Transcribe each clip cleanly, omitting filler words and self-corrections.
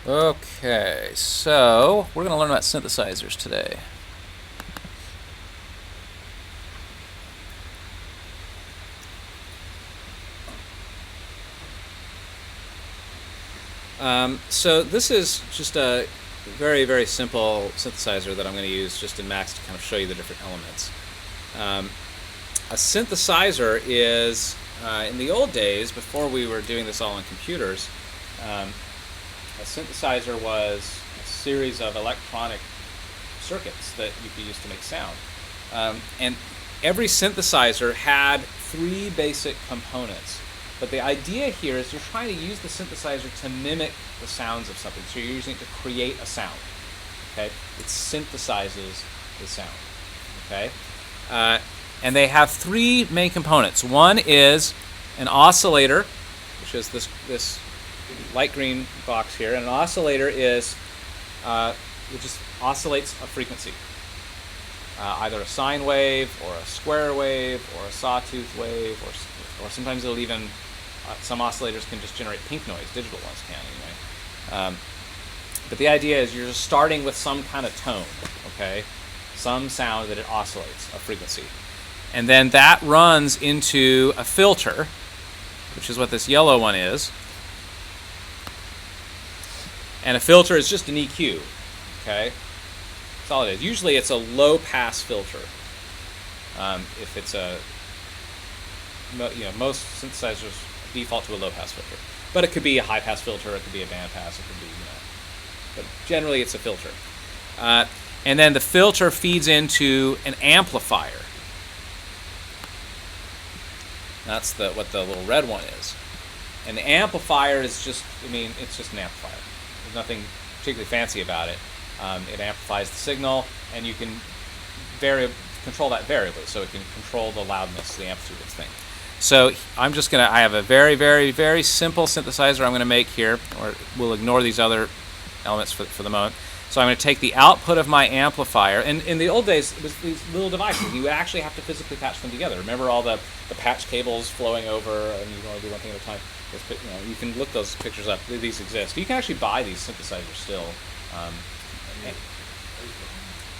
Okay, so we're going to learn about synthesizers today. So this is just a very, very simple synthesizer that I'm going to use just in Max to kind of show you the different elements. A synthesizer is, in the old days, before we were doing this all on computers, a synthesizer was a series of electronic circuits that you could use to make sound. And every synthesizer had three basic components. But the idea here is you're trying to use the synthesizer to mimic the sounds of something. So you're using it to create a sound. Okay? It synthesizes the sound. Okay? And they have three main components. One is an oscillator, which is this light green box here. And an oscillator is it just oscillates a frequency. Either a sine wave, or a square wave, or a sawtooth wave, or sometimes it'll even, some oscillators can just generate pink noise, digital ones can anyway. But the idea is you're just starting with some kind of tone, okay? Some sound that it oscillates, a frequency. And then that runs into a filter, which is what this yellow one is. And a filter is just an EQ, okay? That's all it is. Usually it's a low-pass filter. If it's most synthesizers default to a low-pass filter. But it could be a high-pass filter, it could be a band-pass, it could be, but generally it's a filter. And then the filter feeds into an amplifier. That's what the little red one is. And the amplifier is just, it's just an amplifier. There's nothing particularly fancy about it. It amplifies the signal, and you can control that variably, so it can control the loudness, the amplitude of the thing. So I have a very, very, very simple synthesizer I'm going to make here, or we'll ignore these other elements for the moment. So I'm going to take the output of my amplifier, and in the old days, it was these little devices. You would actually have to physically patch them together. Remember all the patch cables flowing over, and you want to do one thing at a time? You can look those pictures up. These exist. You can actually buy these synthesizers still.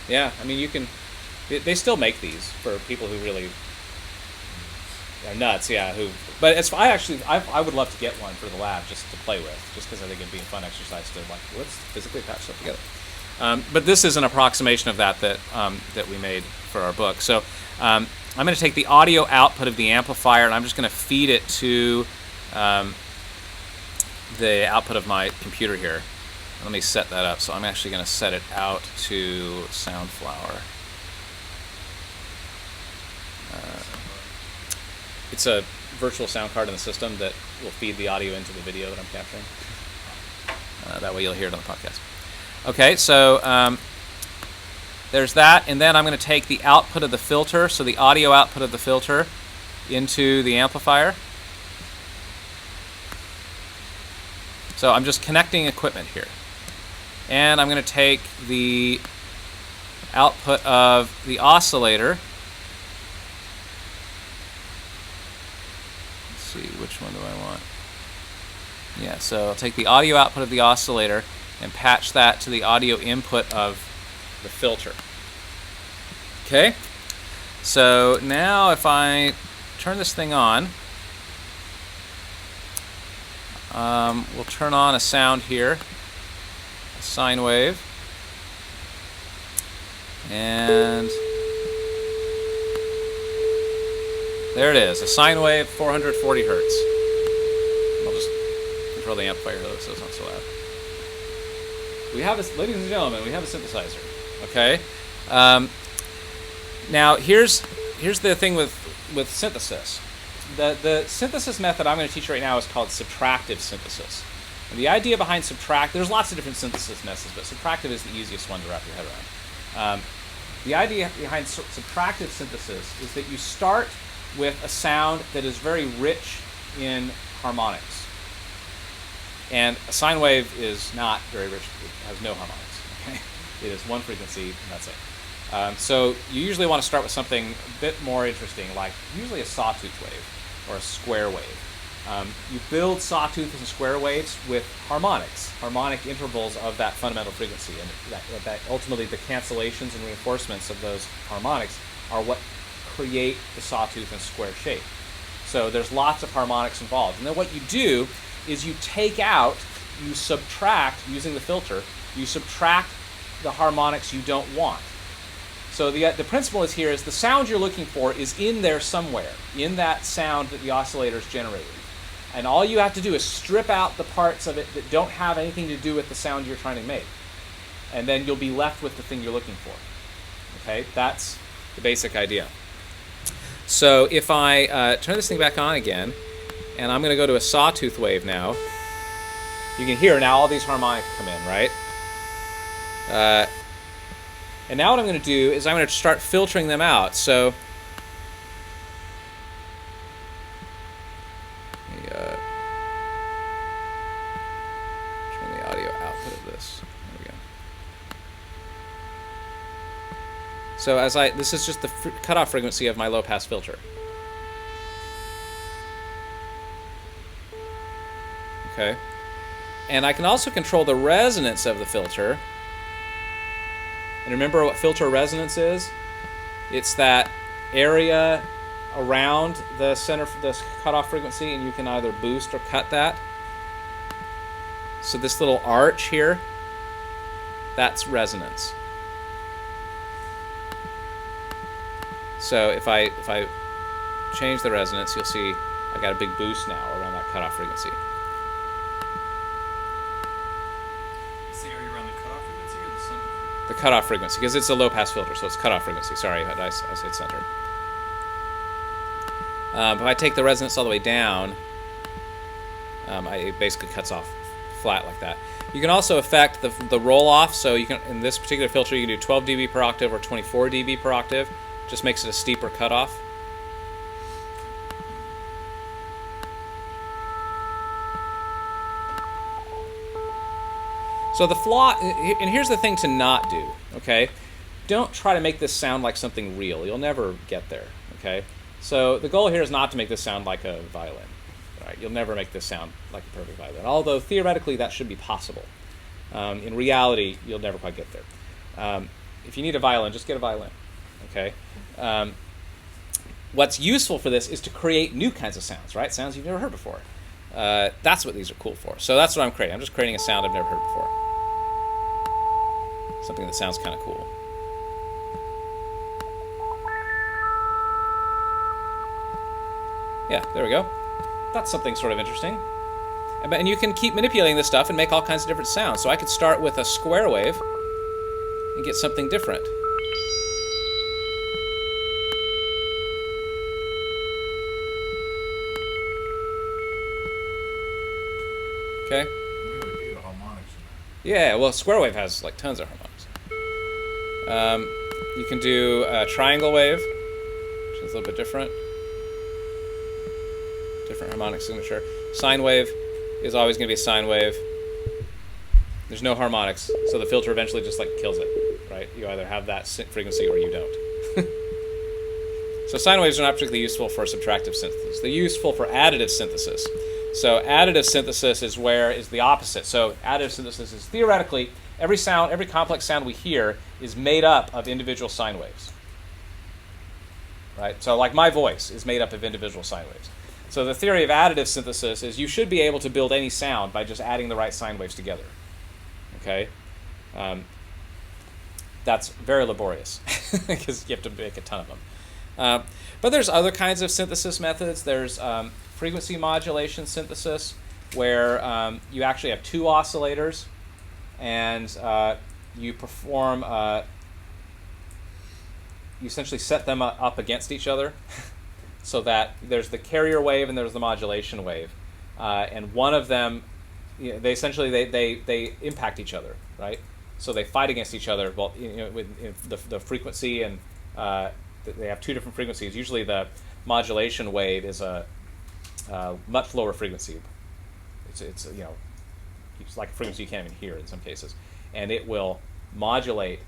Yeah, you can. They still make these for people who really are nuts. Yeah, But I would love to get one for the lab just to play with, just because I think it'd be a fun exercise to let's physically patch stuff together. But this is an approximation of that we made for our book. So I'm going to take the audio output of the amplifier, and I'm just going to feed it to the output of my computer here. Let me set that up. So I'm actually going to set it out to Soundflower. It's a virtual sound card in the system that will feed the audio into the video that I'm capturing. That way you'll hear it on the podcast. Okay, so there's that. And then I'm going to take the output of the filter, so the audio output of the filter, into the amplifier. So I'm just connecting equipment here. And I'm going to take the output of the oscillator. Let's see, which one do I want? Yeah, so I'll take the audio output of the oscillator and patch that to the audio input of the filter. Okay? So now if I turn this thing on, we'll turn on a sound here. Sine wave, and there it is, a sine wave, 440 hertz. I'll just control the amplifier so it's not so loud. We have this, ladies and gentlemen, we have a synthesizer. Okay. Now here's the thing with synthesis. The synthesis method I'm going to teach right now is called subtractive synthesis. And the idea behind there's lots of different synthesis methods, but subtractive is the easiest one to wrap your head around. The idea behind subtractive synthesis is that you start with a sound that is very rich in harmonics. And a sine wave is not very rich, it has no harmonics. Okay? It is one frequency, and that's it. So you usually want to start with something a bit more interesting, like usually a sawtooth wave or a square wave. You build sawtooth and square waves with harmonics, harmonic intervals of that fundamental frequency, and that ultimately the cancellations and reinforcements of those harmonics are what create the sawtooth and square shape. So there's lots of harmonics involved. And then what you do is you take out, you subtract, using the filter, you subtract the harmonics you don't want. So the principle is here is the sound you're looking for is in there somewhere, in that sound that the oscillator is generating. And all you have to do is strip out the parts of it that don't have anything to do with the sound you're trying to make. And then you'll be left with the thing you're looking for. Okay, that's the basic idea. So if I turn this thing back on again, and I'm going to go to a sawtooth wave now, you can hear now all these harmonics come in, right? And now what I'm going to do is I'm going to start filtering them out. So let me turn the audio output of this. There we go. So this is just the cutoff frequency of my low-pass filter. Okay. And I can also control the resonance of the filter. And remember what filter resonance is? It's that area around the center, the cutoff frequency, and you can either boost or cut that. So this little arch here, that's resonance. So if I change the resonance, you'll see I got a big boost now around that cutoff frequency. The cutoff frequency, because it's a low-pass filter, so it's cutoff frequency. Sorry, I said center. If I take the resonance all the way down, it basically cuts off flat like that. You can also affect the roll-off. So you can, in this particular filter, you can do 12 dB per octave or 24 dB per octave. Just makes it a steeper cutoff. So the flaw, and here's the thing to not do, okay? Don't try to make this sound like something real. You'll never get there, okay? So the goal here is not to make this sound like a violin, right? You'll never make this sound like a perfect violin, although theoretically that should be possible. In reality, you'll never quite get there. If you need a violin, just get a violin, okay? What's useful for this is to create new kinds of sounds, right? Sounds you've never heard before. That's what these are cool for. So that's what I'm creating. I'm just creating a sound I've never heard before. Something that sounds kind of cool. Yeah, there we go. That's something sort of interesting. And you can keep manipulating this stuff and make all kinds of different sounds. So I could start with a square wave and get something different. Okay. Yeah, well, square wave has like tons of harmonics. You can do a triangle wave, which is a little bit different. Different harmonic signature. Sine wave is always going to be a sine wave. There's no harmonics, so the filter eventually just like kills it, right? You either have that frequency or you don't. So sine waves are not particularly useful for subtractive synthesis. They're useful for additive synthesis. So additive synthesis is the opposite. So additive synthesis is theoretically every complex sound we hear is made up of individual sine waves. Right? So like my voice is made up of individual sine waves. So the theory of additive synthesis is you should be able to build any sound by just adding the right sine waves together. Okay? That's very laborious because you have to make a ton of them. But there's other kinds of synthesis methods. There's frequency modulation synthesis, where you actually have two oscillators, and you perform, you essentially set them up against each other, so that there's the carrier wave and there's the modulation wave, and one of them, they essentially they impact each other, right? So they fight against each other. Well, with the frequency, and they have two different frequencies. Usually the modulation wave is a much lower frequency. It's like a frequency you can't even hear in some cases, and it will modulate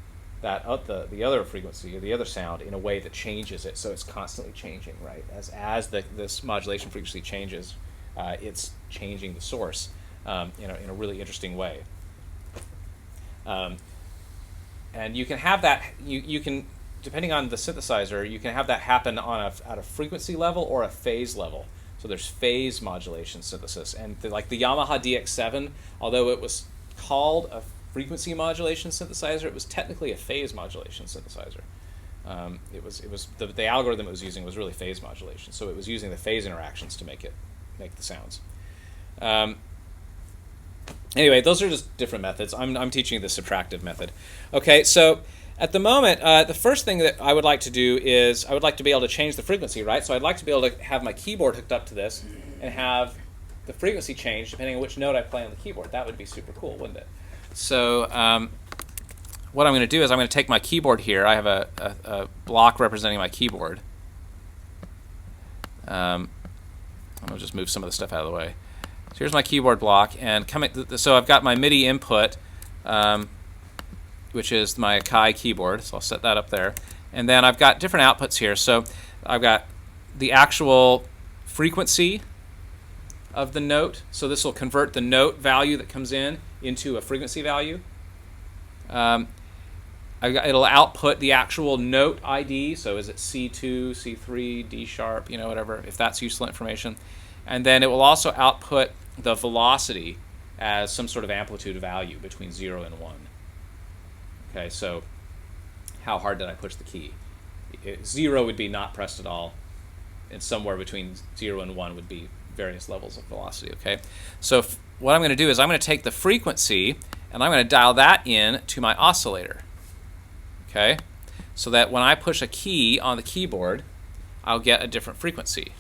that the other frequency or the other sound in a way that changes it, so it's constantly changing, right? As this modulation frequency changes, it's changing the source in a really interesting way. And you can have that, you can, depending on the synthesizer, you can have that happen at a frequency level or a phase level. So there's phase modulation synthesis. And like the Yamaha DX7, although it was called a frequency modulation synthesizer, it was technically a phase modulation synthesizer. The algorithm it was using was really phase modulation. So it was using the phase interactions to make the sounds. Anyway, those are just different methods. I'm teaching the subtractive method. Okay, so at the moment, the first thing that I would like to do is I would like to be able to change the frequency, right? So I'd like to be able to have my keyboard hooked up to this and have the frequency change depending on which note I play on the keyboard. That would be super cool, wouldn't it? So what I'm going to do is I'm going to take my keyboard here. I have a block representing my keyboard. I'm going to just move some of the stuff out of the way. So here's my keyboard block, and so I've got my MIDI input, which is my Akai keyboard. So I'll set that up there, and then I've got different outputs here. So I've got the actual frequency of the note. So this will convert the note value that comes in into a frequency value. It'll output the actual note ID. So is it C2, C3, D sharp, whatever, if that's useful information. And then it will also output the velocity as some sort of amplitude value between 0 and 1. Okay, so how hard did I push the key? 0 would be not pressed at all, and somewhere between 0 and 1 would be various levels of velocity. Okay, so what I'm going to do is I'm going to take the frequency and I'm going to dial that in to my oscillator. Okay, so that when I push a key on the keyboard, I'll get a different frequency.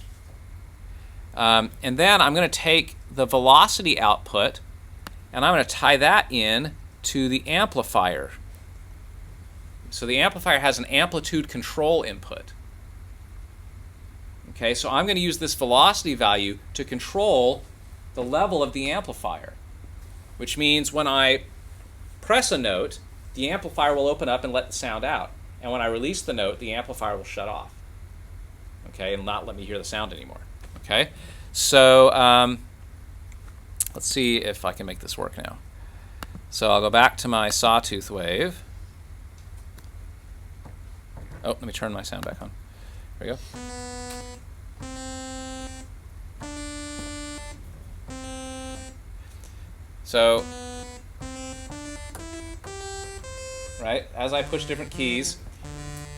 And then I'm going to take the velocity output and I'm going to tie that in to the amplifier. So the amplifier has an amplitude control input. Okay, so I'm going to use this velocity value to control the level of the amplifier, which means when I press a note, the amplifier will open up and let the sound out. And when I release the note, the amplifier will shut off. Okay, and not let me hear the sound anymore. Okay, so let's see if I can make this work now. So I'll go back to my sawtooth wave. Oh, let me turn my sound back on. There we go. So, right, as I push different keys,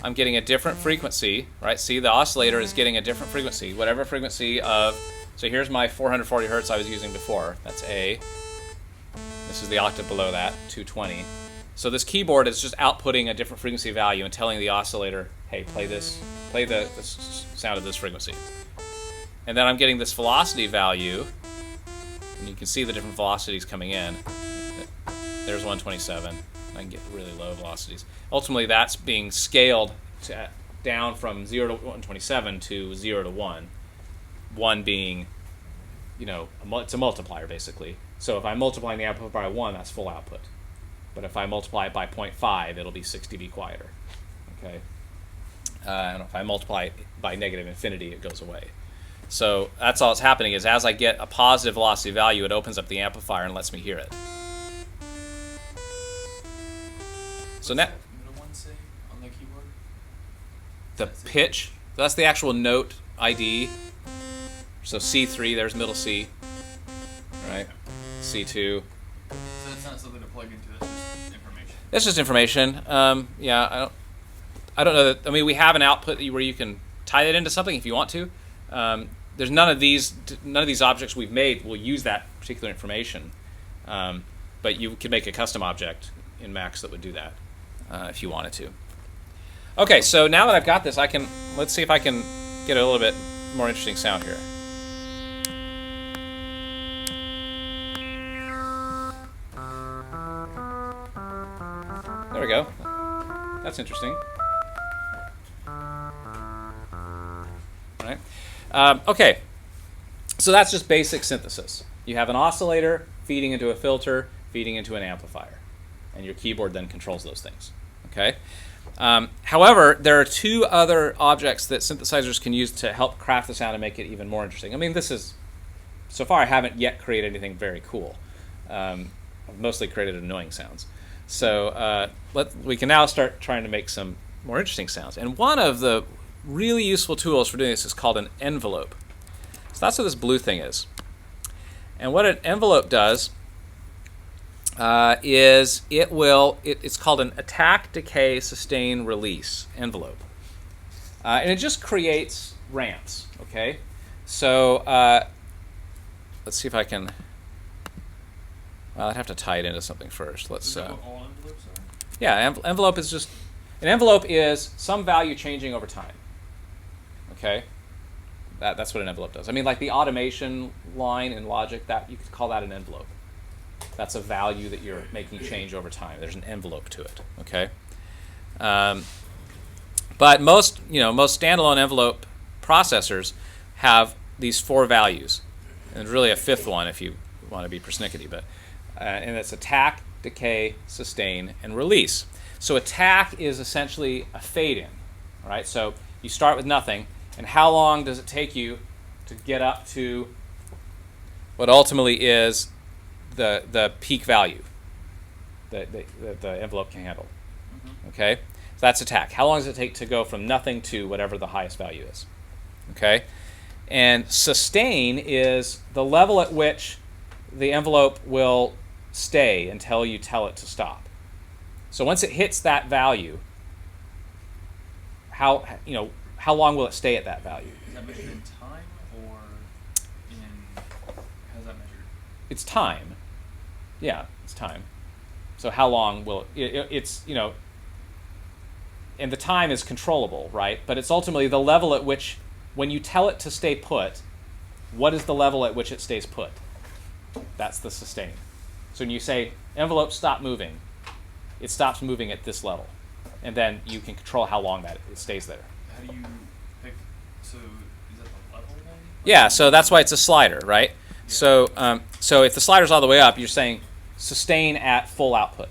I'm getting a different frequency, right? See, the oscillator is getting a different frequency, whatever frequency of, so here's my 440 hertz I was using before. That's A. This is the octave below that, 220. So this keyboard is just outputting a different frequency value and telling the oscillator, hey, play the sound of this frequency. And then I'm getting this velocity value, and you can see the different velocities coming in. There's 127. I can get really low velocities. Ultimately, that's being scaled down from 0 to 127 to 0 to 1. 1 being, it's a multiplier, basically. So if I'm multiplying the output by 1, that's full output. But if I multiply it by 0.5, it'll be 6 dB quieter. Okay. And if I multiply it by negative infinity, it goes away. So that's all that's happening is as I get a positive velocity value, it opens up the amplifier and lets me hear it. So now, middle one say on the keyboard? the pitch, that's the actual note ID. So C3, there's middle C, right? C2. So it's not something to plug into, it's just information. That's just information. Yeah, I don't know that. I mean, we have an output where you can tie that into something if you want to. There's none of these objects we've made will use that particular information, but you can make a custom object in Max that would do that if you wanted to. Okay, so now that I've got this, let's see if I can get a little bit more interesting sound here. There we go. That's interesting. Right? Okay, so that's just basic synthesis. You have an oscillator feeding into a filter, feeding into an amplifier, and your keyboard then controls those things. Okay. However, there are two other objects that synthesizers can use to help craft the sound and make it even more interesting. I mean, this is So far, I haven't yet created anything very cool. I've mostly created annoying sounds. So we can now start trying to make some more interesting sounds. And one of the really useful tools for doing this is called an envelope. So that's what this blue thing is. And what an envelope does is it's called an attack, decay, sustain, release envelope. And it just creates ramps, okay? So let's see if I can, well, I'd have to tie it into something first. Let's. Is that what all envelopes are? Yeah, envelope is just, an envelope is some value changing over time, okay? That's what an envelope does. I mean, like the automation line in Logic, that you could call that an envelope. That's a value that you're making change over time. There's an envelope to it, okay? But most standalone envelope processors have these 4 values, and really a 5th one if you want to be persnickety. But and it's attack, decay, sustain, and release. So attack is essentially a fade-in, all right? So you start with nothing, and how long does it take you to get up to what ultimately is the peak value that the envelope can handle? Okay, so that's attack. How long does it take to go from nothing to whatever the highest value is? Okay, and sustain is the level at which the envelope will stay until you tell it to stop. So once it hits that value, how long will it stay at that value? Is that measured in time or in, how's that measured? It's time. Yeah, it's time. So how long will it's and the time is controllable, right? But it's ultimately the level at which, when you tell it to stay put, what is the level at which it stays put? That's the sustain. So when you say envelope stop moving, it stops moving at this level, and then you can control how long that it stays there. How do you pick, so is that the level then? Yeah, so that's why it's a slider, right? Yeah. So if the slider's all the way up, you're saying sustain at full output.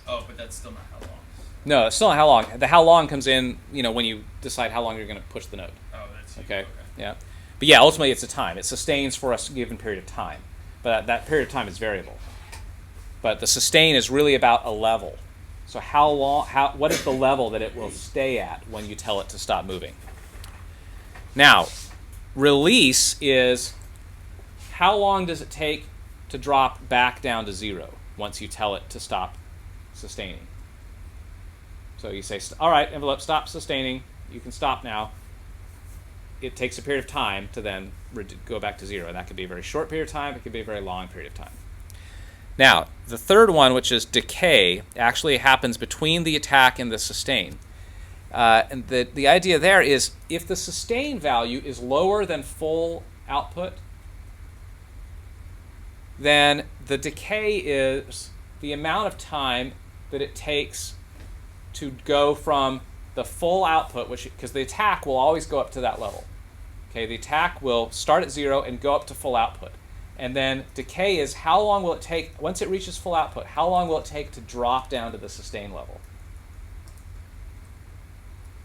Oh, but that's still not how long. No, it's still not how long. The how long comes in, when you decide how long you're going to push the note. Oh, that's okay. Yeah. But yeah, ultimately it's a time. It sustains for a given period of time. But that period of time is variable. But the sustain is really about a level. So what is the level that it will stay at when you tell it to stop moving? Now, release is how long does it take to drop back down to 0 once you tell it to stop sustaining. So you say, all right, envelope, stop sustaining. You can stop now. It takes a period of time to then go back to 0. And that could be a very short period of time. It could be a very long period of time. Now, the third one, which is decay, actually happens between the attack and the sustain. And the idea there is if the sustain value is lower than full output, then the decay is the amount of time that it takes to go from the full output, because the attack will always go up to that level. Okay, the attack will start at 0 and go up to full output. And then decay is how long will it take, once it reaches full output, how long will it take to drop down to the sustain level?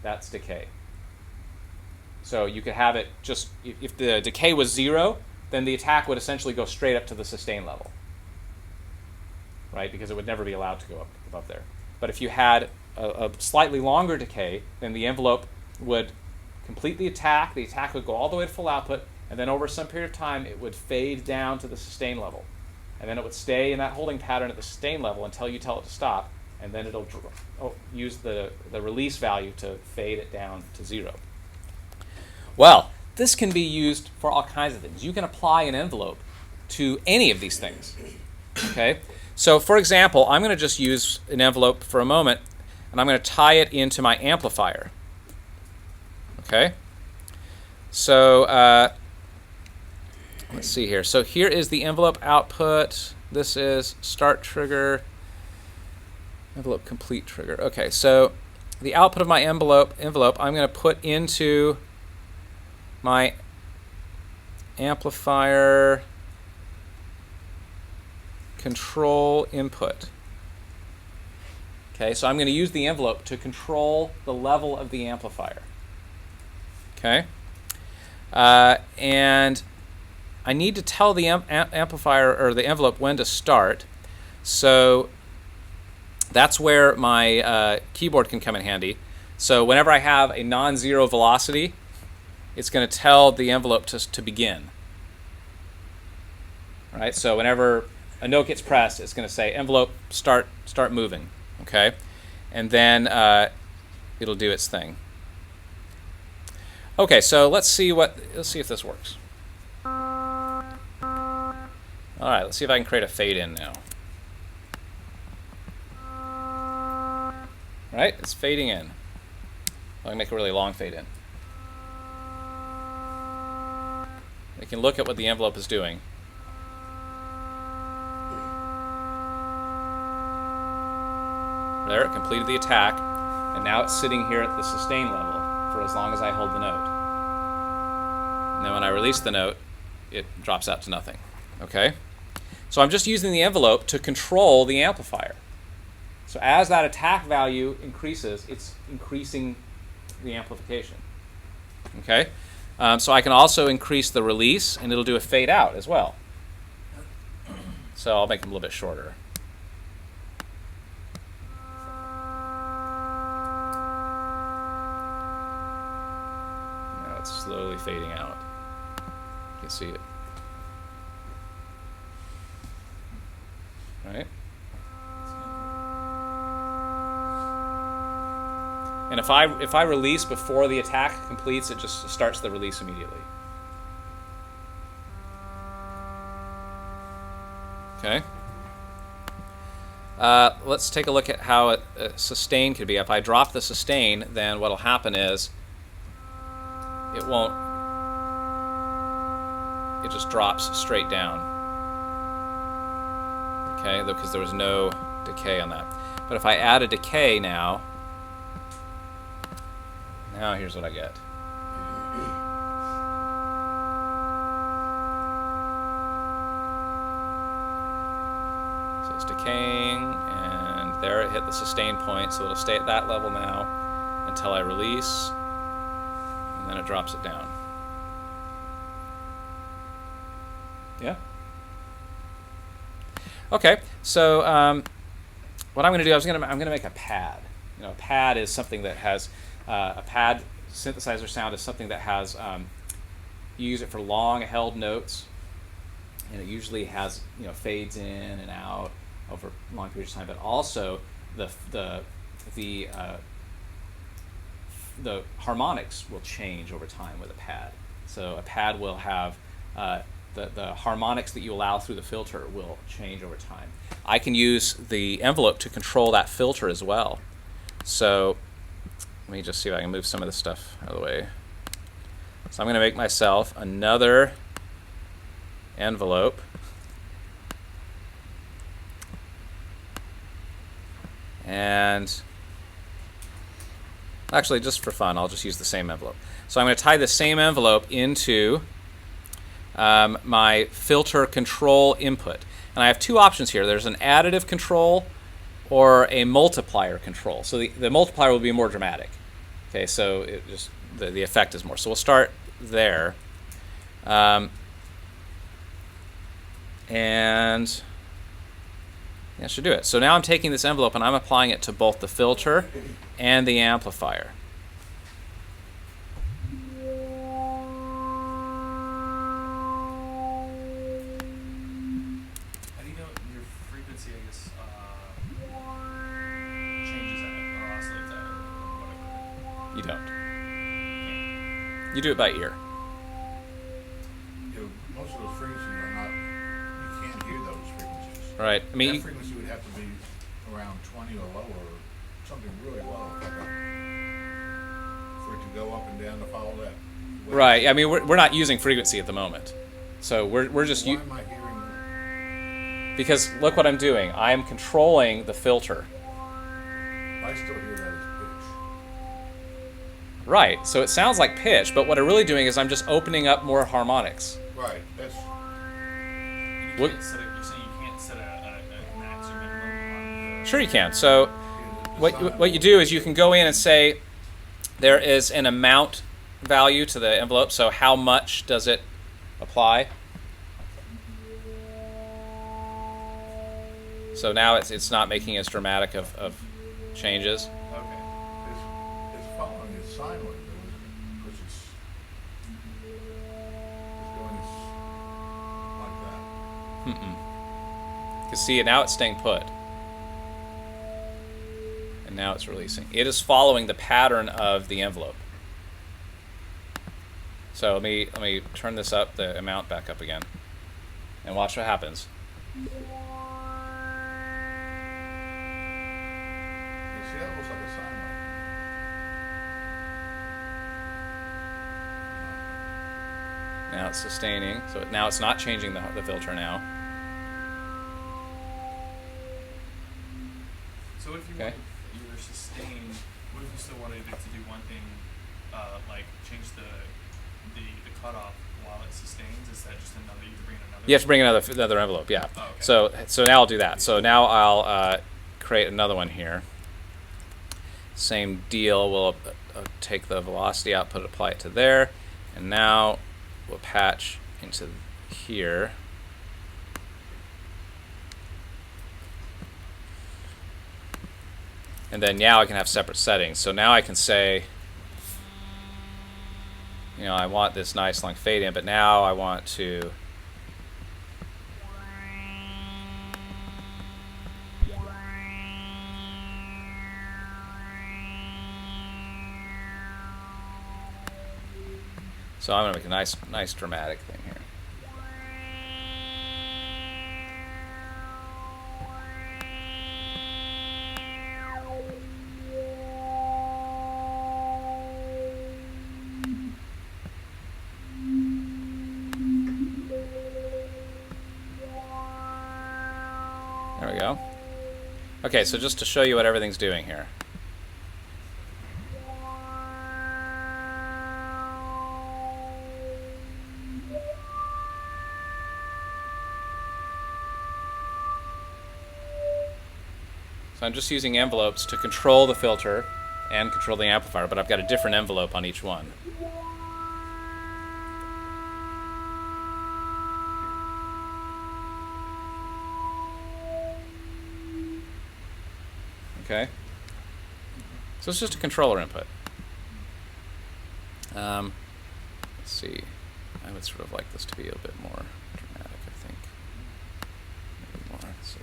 That's decay. So you could have it just, if the decay was 0, then the attack would essentially go straight up to the sustain level, right? Because it would never be allowed to go up above there. But if you had a slightly longer decay, then the envelope would complete the attack would go all the way to full output, and then over some period of time it would fade down to the sustain level. And then it would stay in that holding pattern at the sustain level until you tell it to stop, and then it'll use the release value to fade it down to 0. Well, this can be used for all kinds of things. You can apply an envelope to any of these things. Okay? So for example, I'm going to just use an envelope for a moment, and I'm going to tie it into my amplifier. Okay? So let's see here. So here is the envelope output. This is start trigger, envelope complete trigger. Okay, so the output of my envelope I'm going to put into my amplifier control input. Okay, so I'm going to use the envelope to control the level of the amplifier. Okay, and I need to tell the amplifier or the envelope when to start. So that's where my keyboard can come in handy. So whenever I have a non-zero velocity, it's going to tell the envelope to begin. Right? So whenever a note gets pressed, it's going to say envelope start moving. Okay, and then it'll do its thing. Okay, so let's see if this works. All right, let's see if I can create a fade in now. All right, it's fading in. I can make a really long fade in. We can look at what the envelope is doing. There, it completed the attack, and now it's sitting here at the sustain level for as long as I hold the note. And then when I release the note, it drops out to nothing. Okay? So I'm just using the envelope to control the amplifier. So as that attack value increases, it's increasing the amplification. Okay? So I can also increase the release, and it'll do a fade out as well. So I'll make them a little bit shorter. Now it's slowly fading out. You can see it. Right? And if I release before the attack completes, it just starts the release immediately. Okay. Let's take a look at how a sustain could be. If I drop the sustain, then what'll happen is it won't. It just drops straight down. Okay, because there was no decay on that. But if I add a decay now here's what I get. So it's decaying, and there it hit the sustain point, so it'll stay at that level now until I release, and then it drops it down. Yeah? Okay, so what I'm going to do, I'm going to make a pad. You know, a pad is something that has a pad synthesizer sound is something that has you use it for long held notes, and it usually has, you know, fades in and out over long periods of time. But also the harmonics will change over time with a pad. So a pad will have the harmonics that you allow through the filter will change over time. I can use the envelope to control that filter as well. So let me just see if I can move some of this stuff out of the way. So I'm going to make myself another envelope. And actually, just for fun, I'll just use the same envelope. So I'm going to tie the same envelope into my filter control input. And I have two options here. There's an additive control or a multiplier control. So the multiplier will be more dramatic. Okay, so it just the effect is more. So we'll start there. And that should do it. So now I'm taking this envelope and I'm applying it to both the filter and the amplifier. You don't. You do it by ear. You know, most of those frequencies are not, you can't hear those frequencies. Right. I mean, that frequency would have to be around 20 or lower, or something really low, for it to go up and down to follow that. Right. I mean, we're not using frequency at the moment. So we're just... Why am I hearing that? Because look what I'm doing. I'm controlling the filter. I still hear that as pitch. Right, so it sounds like pitch, but what I'm really doing is I'm just opening up more harmonics. Right, that's... You're saying you can't set a max or minimum on... Sure you can. So what you do is you can go in and say there is an amount value to the envelope, so how much does it apply? So now it's not making as dramatic of changes. Okay. It's following its sine wave, which is going like that. You can see it now, it's staying put. And now it's releasing. It is following the pattern of the envelope. So let me turn this up, the amount back up again, and watch what happens. You see, that looks like a sine wave. Now it's sustaining, so now it's not changing the filter now. So if you Okay. want your sustain, what if you still wanted it to do one thing, like change the cutoff while it sustains? Is that just another? You have to bring in another. You have to bring another envelope, yeah. Oh, okay. So now I'll do that. So now I'll create another one here. Same deal. We'll take the velocity output, apply it to there, and now we'll patch into here. And then now I can have separate settings. So now I can say, you know, I want this nice long fade in, but now I want to so I'm going to make a nice dramatic thing here. There we go. Okay, so just to show you what everything's doing here. So I'm just using envelopes to control the filter and control the amplifier, but I've got a different envelope on each one. Okay, so it's just a controller input. Let's see, I would sort of like this to be a bit more dramatic, I think. Maybe more, let's see.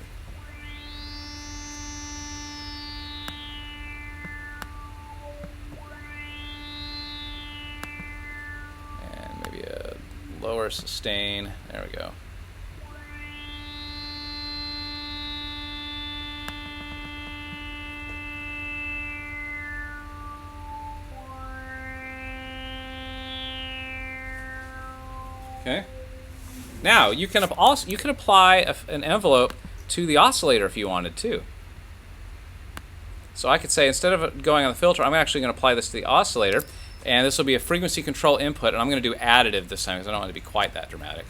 And maybe a lower sustain, there we go. Okay. Now you can apply an envelope to the oscillator if you wanted to. So I could say instead of going on the filter, I'm actually going to apply this to the oscillator, and this will be a frequency control input, and I'm going to do additive this time because I don't want it to be quite that dramatic.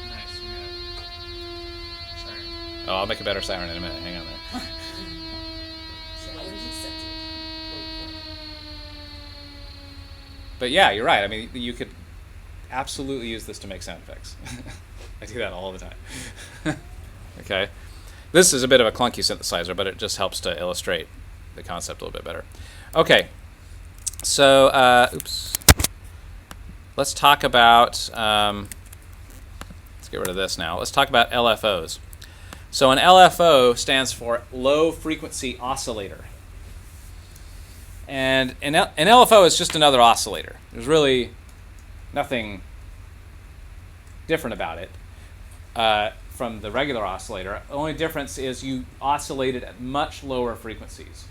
Nice. Yeah. Sorry. Oh, I'll make a better siren in a minute. Hang on there. But yeah, you're right. I mean, you could absolutely use this to make sound effects. I do that all the time. Okay. This is a bit of a clunky synthesizer, but it just helps to illustrate the concept a little bit better. Okay. So, oops. Let's talk about, let's get rid of this now. Let's talk about LFOs. So an LFO stands for low frequency oscillator. And an LFO is just another oscillator. There's really nothing different about it from the regular oscillator. The only difference is you oscillate it at much lower frequencies.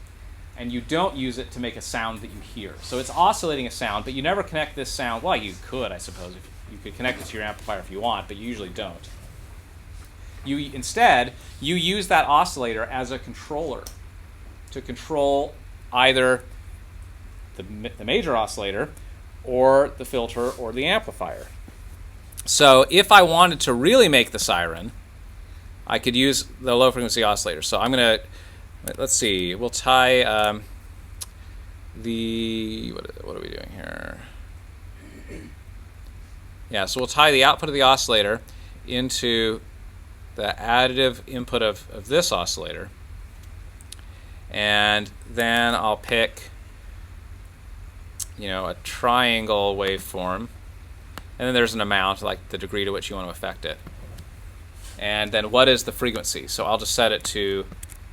And you don't use it to make a sound that you hear. So it's oscillating a sound, but you never connect this sound. Well, you could, I suppose. If you could connect it to your amplifier if you want, but you usually don't. Instead, you use that oscillator as a controller to control either the major oscillator or the filter or the amplifier. So if I wanted to really make the siren, I could use the low frequency oscillator. So I'm going to, let's see, we'll tie what are we doing here? Yeah, so we'll tie the output of the oscillator into the additive input of this oscillator. And then I'll pick, a triangle waveform. And then there's an amount, like the degree to which you want to affect it. And then what is the frequency? So I'll just set it to,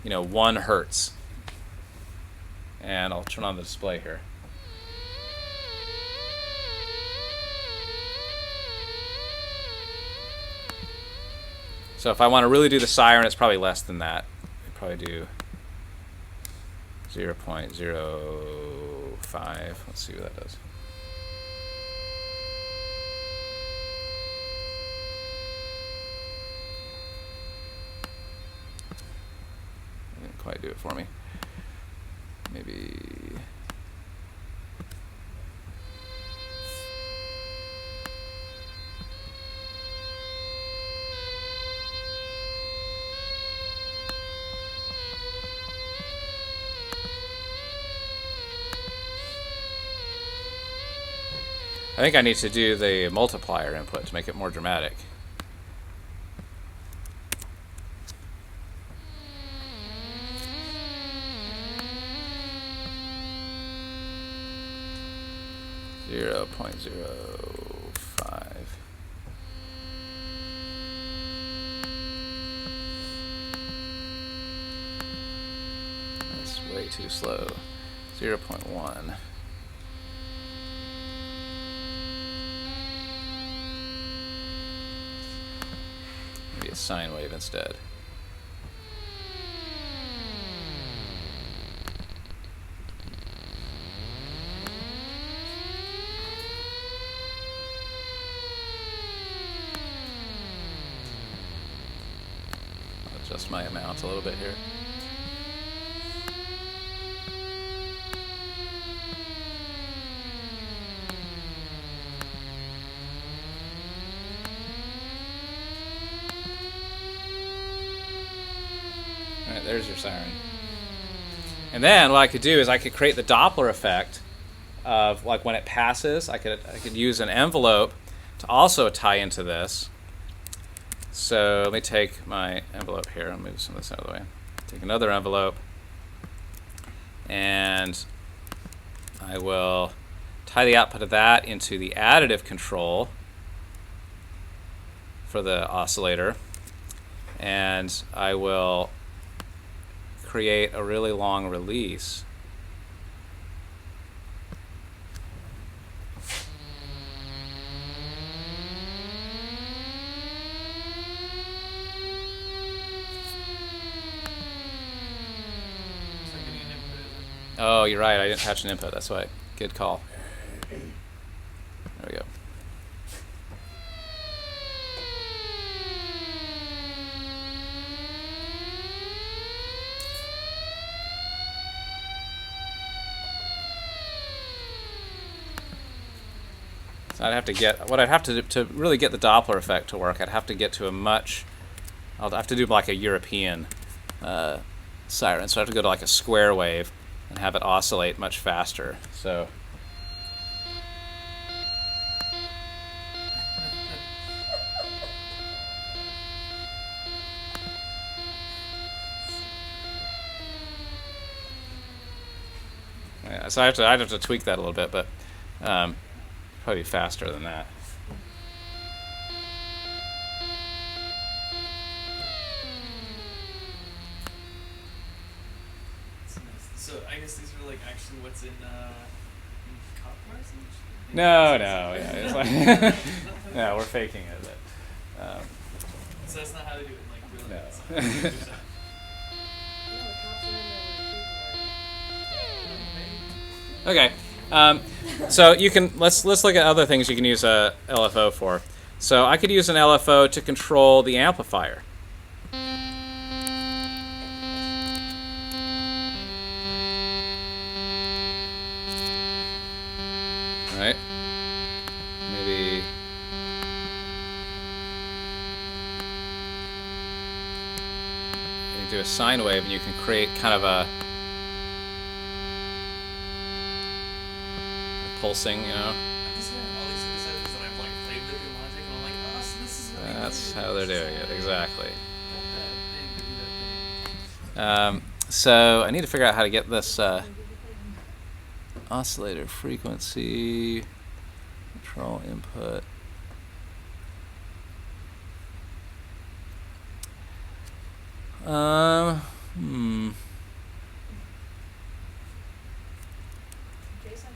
1 hertz. And I'll turn on the display here. So if I want to really do the siren, it's probably less than that. I'd probably do 0.05. Let's see what that does. Didn't quite do it for me. Maybe. I think I need to do the multiplier input to make it more dramatic. Zero 0.05. That's way too slow. 0.1. Maybe a sine wave instead. I'll adjust my amount a little bit here. Alright, there's your siren. And then what I could do is I could create the Doppler effect of, like, when it passes. I could use an envelope to also tie into this. So let me take my envelope here. I'll move some of this out of the way. Take another envelope, and I will tie the output of that into the additive control for the oscillator, and I will create a really long release. Oh, you're right. I didn't patch an input. That's why. Good call. There we go. So I'd have to get, what I'd have to do to really get the Doppler effect to work, I'd have to get to a much, I'll have to do like a European siren. So I have to go to like a square wave and have it oscillate much faster. So yeah, so I'd have to tweak that a little bit, but probably faster than that. So I guess these are like actually what's in copyrights? No, yeah, it's like no, we're faking it. But, so that's not how they do it, like really. No. Okay, so you can let's look at other things you can use a LFO for. So I could use an LFO to control the amplifier. Right? Maybe a sine wave, and you can create kind of a pulsing, you know. I'm just hearing all these synthesizers that I've like played with in Logic, and I'm like, oh, so this is really That's cool. how they're doing it, exactly. Got that thing to do that thing. So I need to figure out how to get this oscillator frequency, control input. Jason,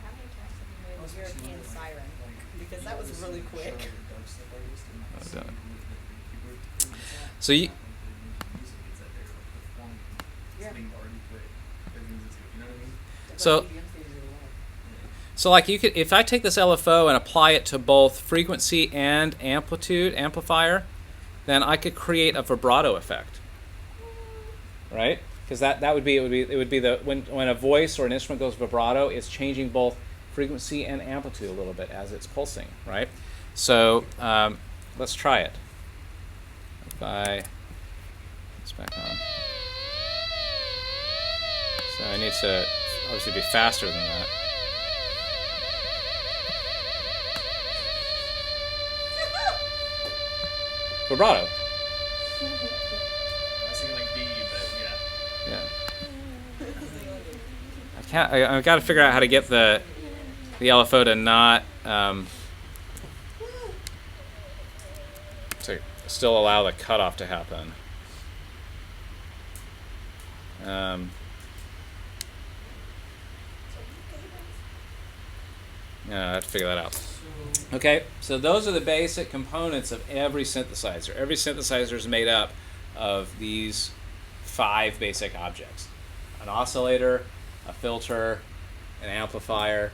how many times have you made European siren? Because that was really quick. So you, Yeah. So- so like you could, if I take this LFO and apply it to both frequency and amplitude amplifier, then I could create a vibrato effect, right? Because that would be it would be the when a voice or an instrument goes vibrato, it's changing both frequency and amplitude a little bit as it's pulsing, right? So let's try it. If I it's back on, so I need to obviously be faster than that. Vibrato. I was thinking like B, but yeah. Yeah. I've got to figure out how to get the LFO to not to still allow the cutoff to happen. Yeah, I have to figure that out. Okay, so those are the basic components of every synthesizer. Every synthesizer is made up of these 5 basic objects: an oscillator, a filter, an amplifier,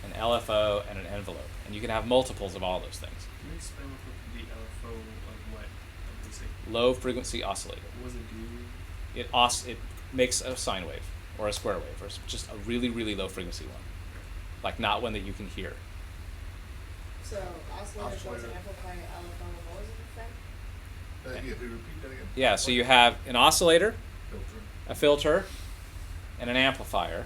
an LFO, and an envelope. And you can have multiples of all those things. Can you explain what the LFO of what? Of basic? Low frequency oscillator. What does it do? It makes a sine wave or a square wave, or just a really, really low frequency one, like not one that you can hear. So, oscillator goes amplifier, LFO, what was it effect? Yeah, repeat that again. Yeah, so you have an oscillator, Filter. a filter, and an amplifier.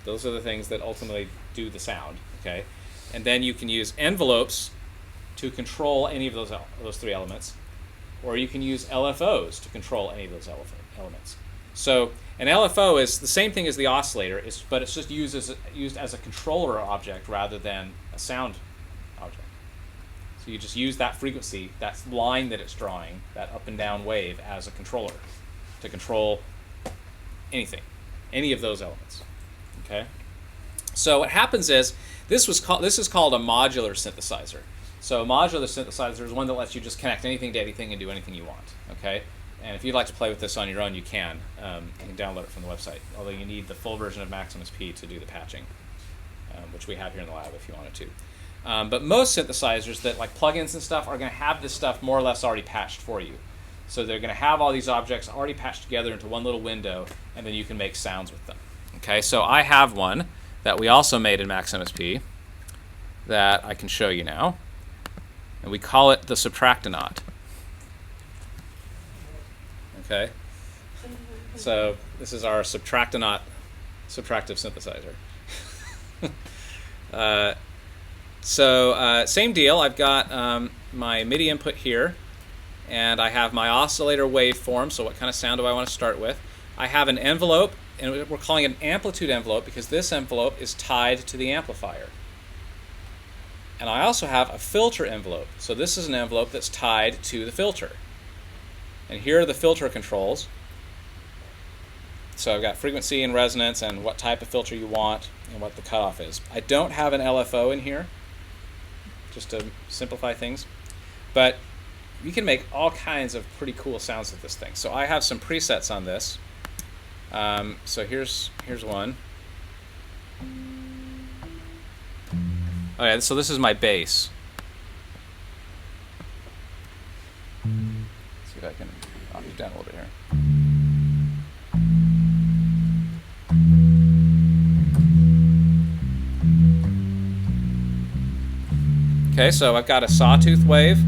Those are the things that ultimately do the sound, okay? And then you can use envelopes to control any of those 3 elements, or you can use LFOs to control any of those elements. So an LFO is the same thing as the oscillator, but it's just used as a controller object rather than a sound object. So you just use that frequency, that line that it's drawing, that up and down wave, as a controller to control anything, any of those elements. Okay. So what happens is this is called a modular synthesizer. So a modular synthesizer is one that lets you just connect anything to anything and do anything you want. Okay. And if you'd like to play with this on your own, you can. You can download it from the website. Although you need the full version of Maximus P to do the patching, which we have here in the lab if you wanted to. But most synthesizers that like plugins and stuff are going to have this stuff more or less already patched for you. So they're going to have all these objects already patched together into one little window, and then you can make sounds with them. Okay, so I have one that we also made in Maximus P that I can show you now, and we call it the Subtractinaut. Okay, so this is our Subtractinaut subtractive synthesizer. Same deal. I've got my MIDI input here, and I have my oscillator waveform. So what kind of sound do I want to start with? I have an envelope, and we're calling it an amplitude envelope because this envelope is tied to the amplifier. And I also have a filter envelope. So this is an envelope that's tied to the filter. And here are the filter controls. So I've got frequency and resonance and what type of filter you want and what the cutoff is. I don't have an LFO in here, just to simplify things. But you can make all kinds of pretty cool sounds with this thing. So I have some presets on this. So here's one. Okay, so this is my bass. Let's see if I can knock it down a little bit here. Okay, so I've got a sawtooth wave.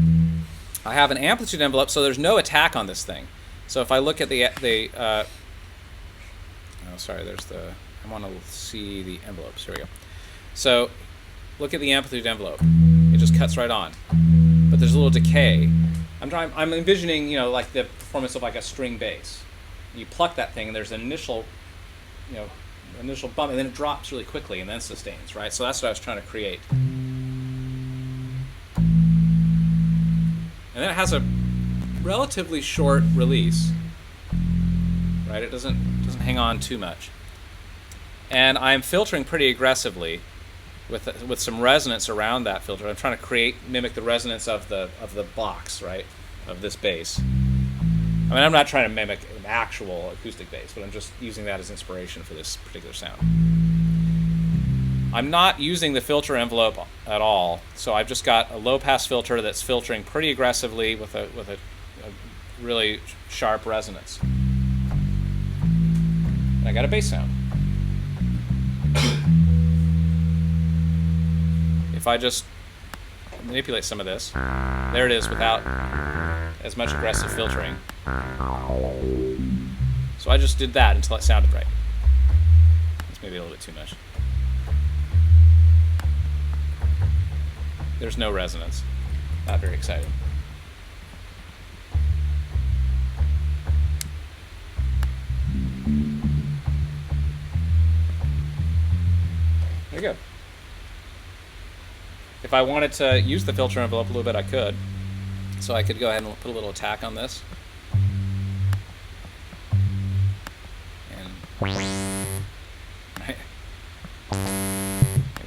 I have an amplitude envelope, so there's no attack on this thing. So if I look at oh, sorry, there's the, I want to see the envelopes. Here we go. So look at the amplitude envelope. It just cuts right on. But there's a little decay. I'm envisioning, you know, like the performance of like a string bass. You pluck that thing, and there's an initial, you know, initial bump, and then it drops really quickly, and then sustains, right? So that's what I was trying to create. And then it has a relatively short release, right? It doesn't hang on too much. And I'm filtering pretty aggressively with some resonance around that filter. I'm trying to mimic the resonance of the box, right, of this bass. I mean, I'm not trying to mimic an actual acoustic bass, but I'm just using that as inspiration for this particular sound. I'm not using the filter envelope at all, so I've just got a low-pass filter that's filtering pretty aggressively with a really sharp resonance. And I got a bass sound. If I just manipulate some of this, there it is without as much aggressive filtering. So I just did that until it sounded right. It's maybe a little bit too much. There's no resonance. Not very exciting. There you go. If I wanted to use the filter envelope a little bit, I could. So I could go ahead and put a little attack on this. And right, maybe a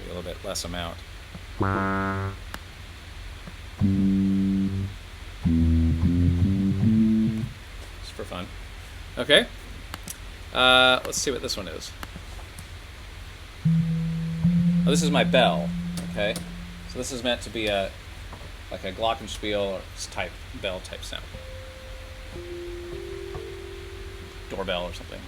little bit less amount. Just for fun. Okay. Let's see what this one is. Oh, this is my bell. Okay. So this is meant to be like a glockenspiel or type bell type sound. Doorbell or something.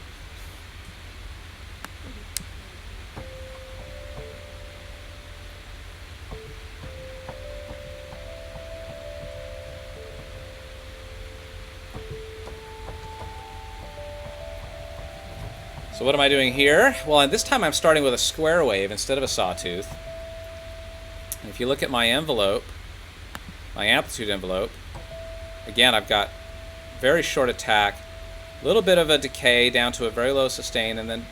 So what am I doing here? Well, this time I'm starting with a square wave instead of a sawtooth. And if you look at my envelope, my amplitude envelope, again, I've got very short attack, a little bit of a decay down to a very low sustain, and then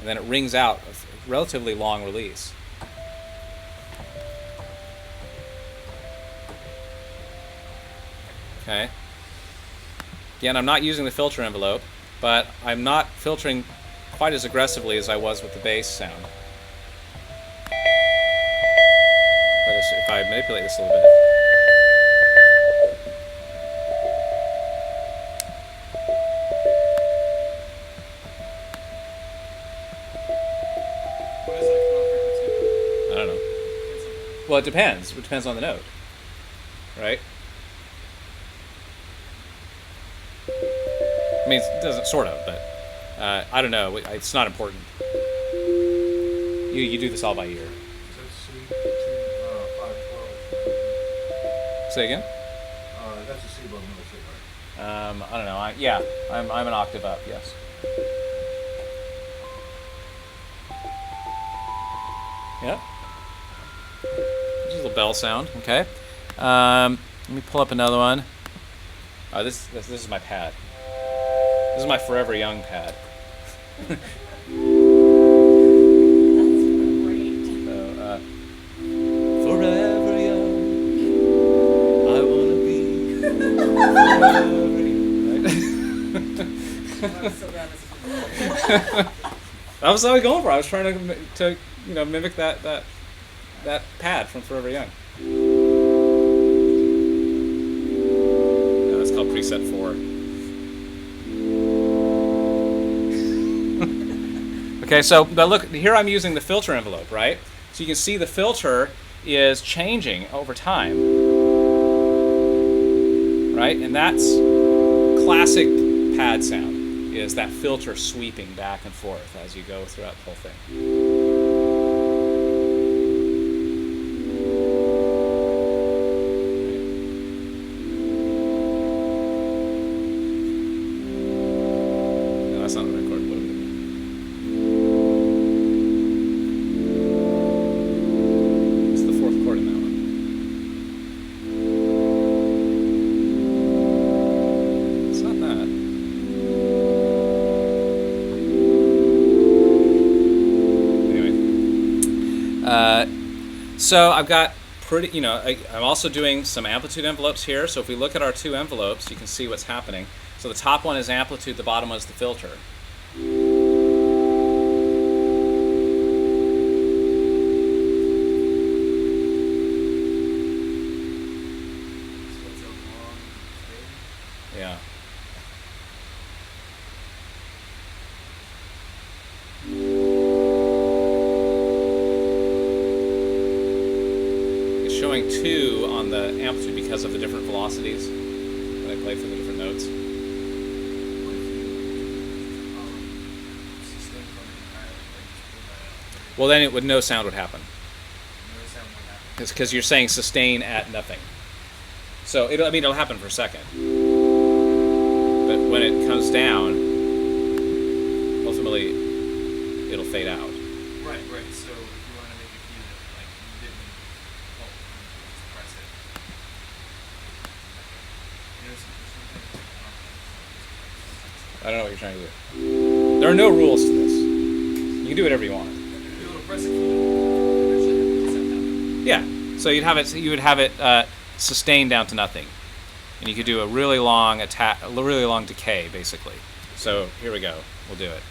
it rings out a relatively long release. Okay. Again, I'm not using the filter envelope, but I'm not filtering quite as aggressively as I was with the bass sound. But if I manipulate this a little bit. What is that cutoff frequency? I don't know. Well, it depends. It depends on the note, right? I mean, it doesn't sort of, but I don't know. It's not important. You do this all by ear. Is that C, 512? Say again? That's a C above middle C, right? I don't know. I'm an octave up. Yes. Yeah. This is a bell sound. Okay. Let me pull up another one. This is my pad. This is my Forever Young pad. That's great. So, forever young, I wanna be forever young. That was so bad. That was what I was going for. I was trying to mimic that pad from Forever Young. No, it's called preset 4. Okay, so but look, here I'm using the filter envelope, right? So you can see the filter is changing over time, right? And that's classic pad sound, is that filter sweeping back and forth as you go throughout the whole thing. So I've got pretty, I'm also doing some amplitude envelopes here. So if we look at our two envelopes, you can see what's happening. So the top one is amplitude, the bottom one is the filter. Yeah. It's showing 2 on the amplitude because of the different velocities that I play for the different notes. Well, then no sound would happen. It's because you're saying sustain at nothing. So it'll happen for a second. But when it comes down, ultimately, it'll fade out. Right. So if you want to make a key that like you didn't, well, just press it. I don't know what you're trying to do. There are no rules to this. You can do whatever you want. You'll press a key. Eventually, have to set down. Yeah. So you would have it sustained down to nothing, and you could do a really long decay, basically. So here we go. We'll do it.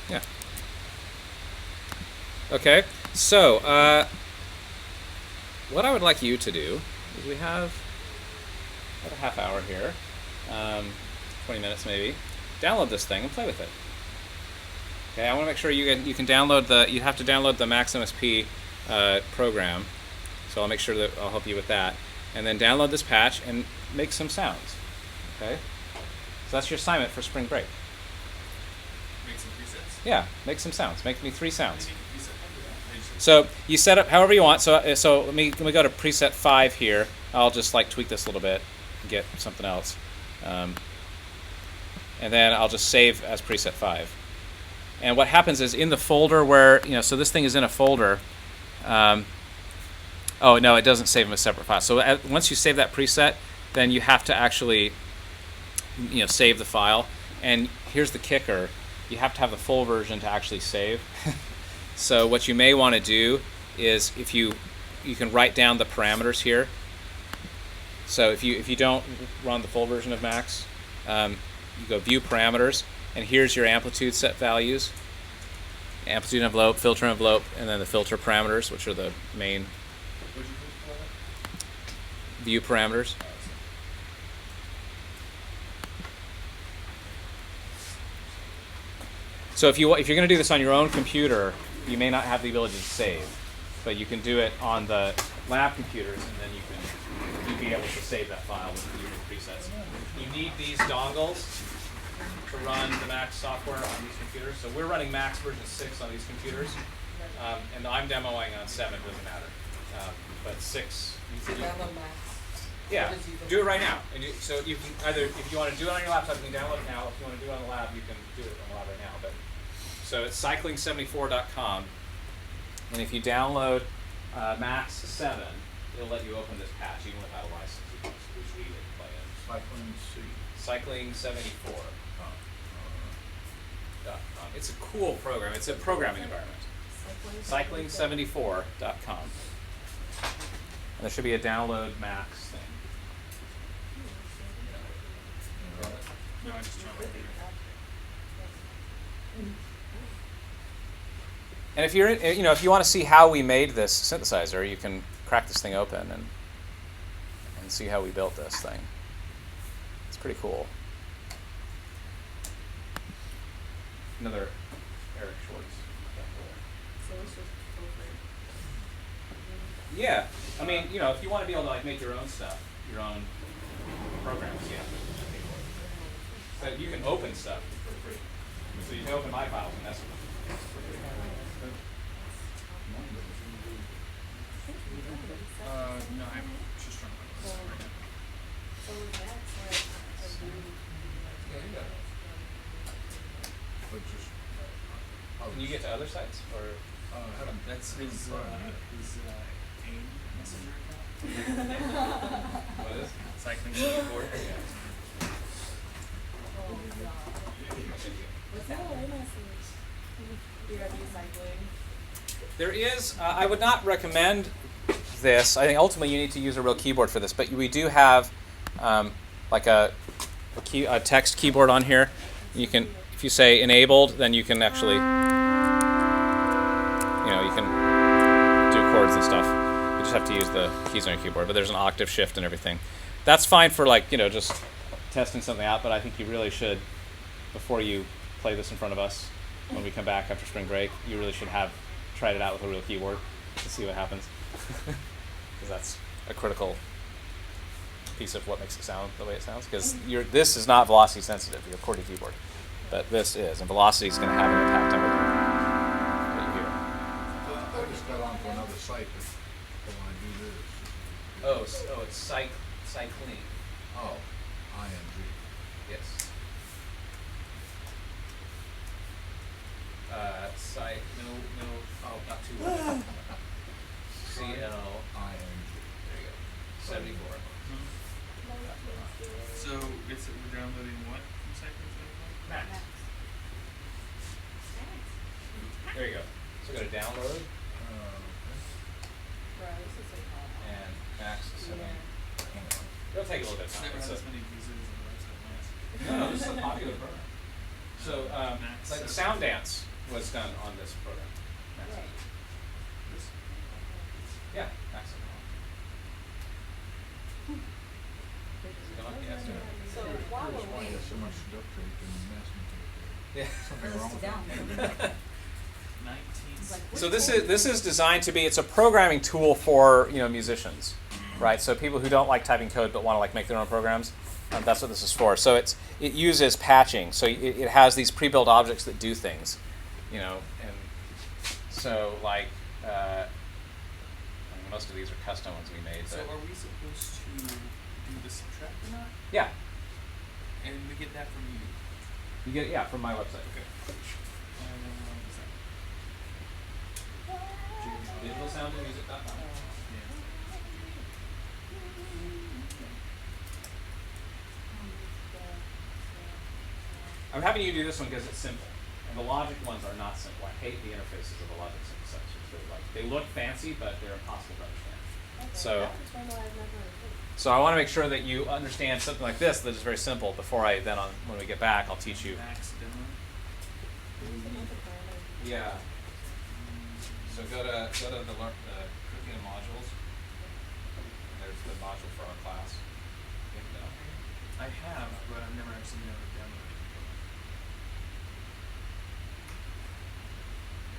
Yeah. Okay. So what I would like you to do is we have about a half hour here, 20 minutes maybe. Download this thing and play with it. Okay, I want to make sure you can download you have to download the MaxMSP program, so I'll make sure that I'll help you with that. And then download this patch and make some sounds. Okay, so that's your assignment for spring break. Make some presets. Yeah, make some sounds. Make me 3 sounds. Make a preset. So you set up however you want. So let me go to preset 5 here. I'll just like tweak this a little bit and get something else. And then I'll just save as preset 5. And what happens is in the folder where, so this thing is in a folder. Oh, no, it doesn't save them as separate files. So once you save that preset, then you have to actually, save the file. And here's the kicker. You have to have the full version to actually save. So what you may want to do is if you can write down the parameters here. So if you don't run the full version of Max, you go View Parameters, and here's your amplitude set values, amplitude envelope, filter envelope, and then the filter parameters, which are the main view parameters. So if you're going to do this on your own computer, you may not have the ability to save, but you can do it on the lab computers, and then you'd be able to save that file with your presets. You need these dongles to run the Max software on these computers. So we're running Max version 6 on these computers, and I'm demoing on 7. Doesn't matter, but 6. Yeah, do it right now. And so you can either, if you want to do it on your laptop, you can download it now. If you want to do it on the lab, you can do it on the lab right now. But so it's cycling74.com, and if you download Max 7, it'll let you open this patch even without a license. You can just read it and play it. Cycling74.com. It's a cool program. It's a programming environment. Cycling74.com. And there should be a download Max thing. No, I just trying to figure it out. And if you're, if you want to see how we made this synthesizer, you can crack this thing open and see how we built this thing. It's pretty cool. Another Eric Schwartz. So it's just over. Yeah, I mean, if you want to be able to make your own stuff, your own programs, yeah. But you can open stuff for free. So you can open my files and mess with them. No, I'm just trying to look this up right now. So that's But just, how Can you get to other sites or? Haven't. That's his AIM messenger account. What is? Cycling keyboard. Oh, God. What's that? Do you have you cycling? There is. I would not recommend this. I think ultimately you need to use a real keyboard for this, but we do have like a text keyboard on here. You can, if you say enabled, then you can actually, you can do chords and stuff. You just have to use the keys on your keyboard, but there's an octave shift and everything. That's fine for just testing something out, but I think you really should, before you play this in front of us, when we come back after spring break, you really should have tried it out with a real keyboard to see what happens. Because that's a critical piece of what makes it sound the way it sounds. Because this is not velocity sensitive, your QWERTY keyboard, but this is, and velocity is going to have an impact on what you hear. I just got onto another site that when I do this. Oh, it's cycling. Oh, ING. Yes. Not too long. CLING. There you go. 74. So we're downloading what from Cycling? Max. There you go. So go to download and Max 7. It'll take a little bit of I've time. never had It's this many visitors on the website once. No, this is a popular program. So, like the Sound Dance was done on this program. Max. This? Yeah, Max. So while There's we're one waiting, that's so much duct tape and masking tape. Yeah. Something wrong with it. 19. So this is designed to be, it's a programming tool for musicians, right? So people who don't like typing code but want to make their own programs, that's what this is for. So it uses patching. So it has these pre-built objects that do things, and so most of these are custom ones we made. So But are we supposed to do the subtract or not? yeah, And we get that from you. you get it from my website. Okay. DigitalSoundAndMusic.com. I'm having you do this one because it's simple. And the logic ones are not simple. I hate the interfaces of the logic synthesizers. They look fancy, but they're impossible to understand. So I want to make sure that you understand something like this that is very simple before when we get back, I'll teach you. Max demo. Yeah. So go to the curriculum modules. And there's the module for our class. I have, but I've never actually been able to download it.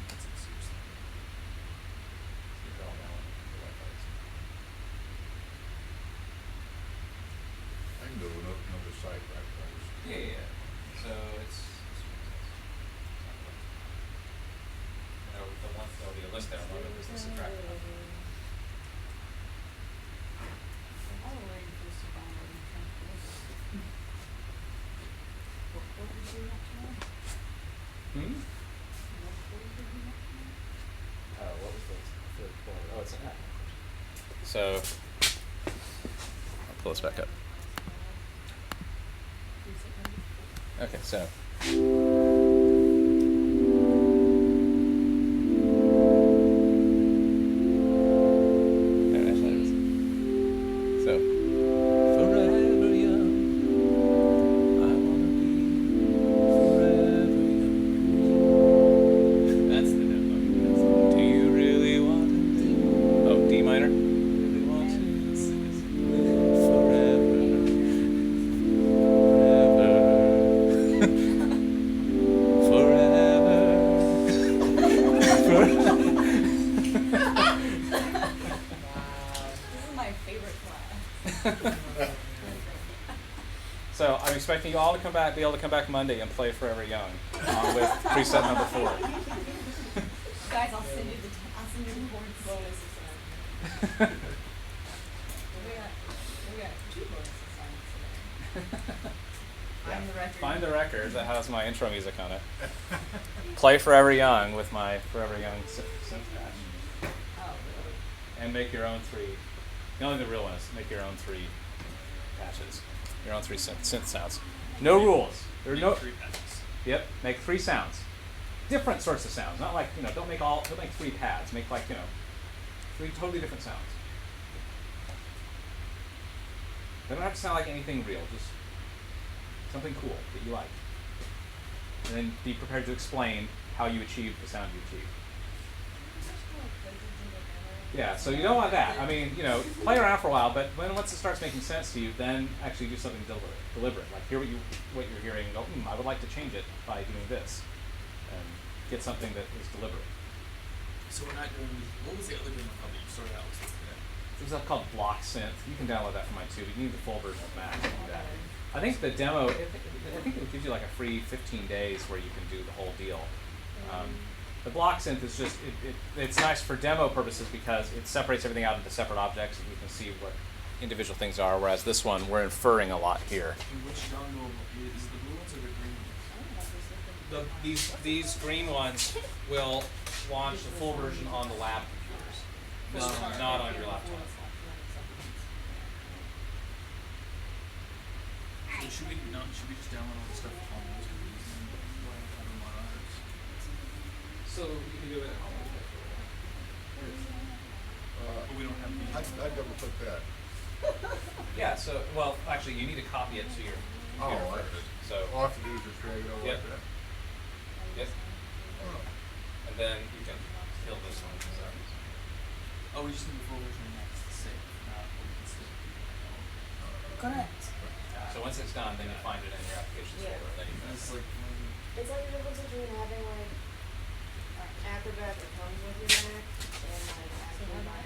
That's it, seriously. I can go to another site, right? Yeah. So it's there'll be a list there. One of them is the subtractive. What was the third quarter? Oh, it's an app. So I'll pull this back up. Okay, so. There it is. So. Forever young, I wanna be forever young. That's the demo. Do you really want to live? Oh, D minor. Really want to live forever. So I'm expecting you all to be able to come back Monday and play Forever Young with preset number 4. Guys, I'll send you the boards. We got 2 bonus assignments today. Find the record. Find the record that has my intro music on it. Play Forever Young with my Forever Young synth patch. Oh, really? And make your own 3. The only the real one is make your own 3 patches. Your own 3 synth sounds. No rules. There are no. 3 patches. Yep. Make 3 sounds. Different sorts of sounds. Not like, don't make 3 pads. Make 3 totally different sounds. They don't have to sound like anything real. Just something cool that you like. And then be prepared to explain how you achieve the sound you achieve. Yeah, so you don't want that. I mean, play around for a while, but once it starts making sense to you, then actually do something deliberate. Like hear what you're hearing and go, I would like to change it by doing this. And get something that is deliberate. So we're not doing, what was the other demo called that you started out with today? There's something called Block Synth. You can download that from my tube. You need the full version of Mac to do that. I think the demo, I think it gives you like a free 15 days where you can do the whole deal. The Block Synth is just, it's nice for demo purposes because it separates everything out into separate objects and you can see what individual things are, whereas this one, we're inferring a lot here. And which dongle is the blue ones or the green ones? These green ones will launch the full version on the lab computers, not on your laptop. So should we just download all the stuff on those computers and then why not have them on ours? So you can do it at home. But we don't have the. I'd double click that. Yeah, so, well, actually, you need to copy it to your computer Oh, first. So, All I have to do is just drag it over Yep. like that. yes, Oh. and then you can kill this one. So. Oh, we just need the full version of Max to save, not what we can still do. Correct. So once it's done, then you find it in your applications Yeah. folder. Then you can. It's like, It's like the difference between having like Acrobat that comes with your Mac and like Acrobat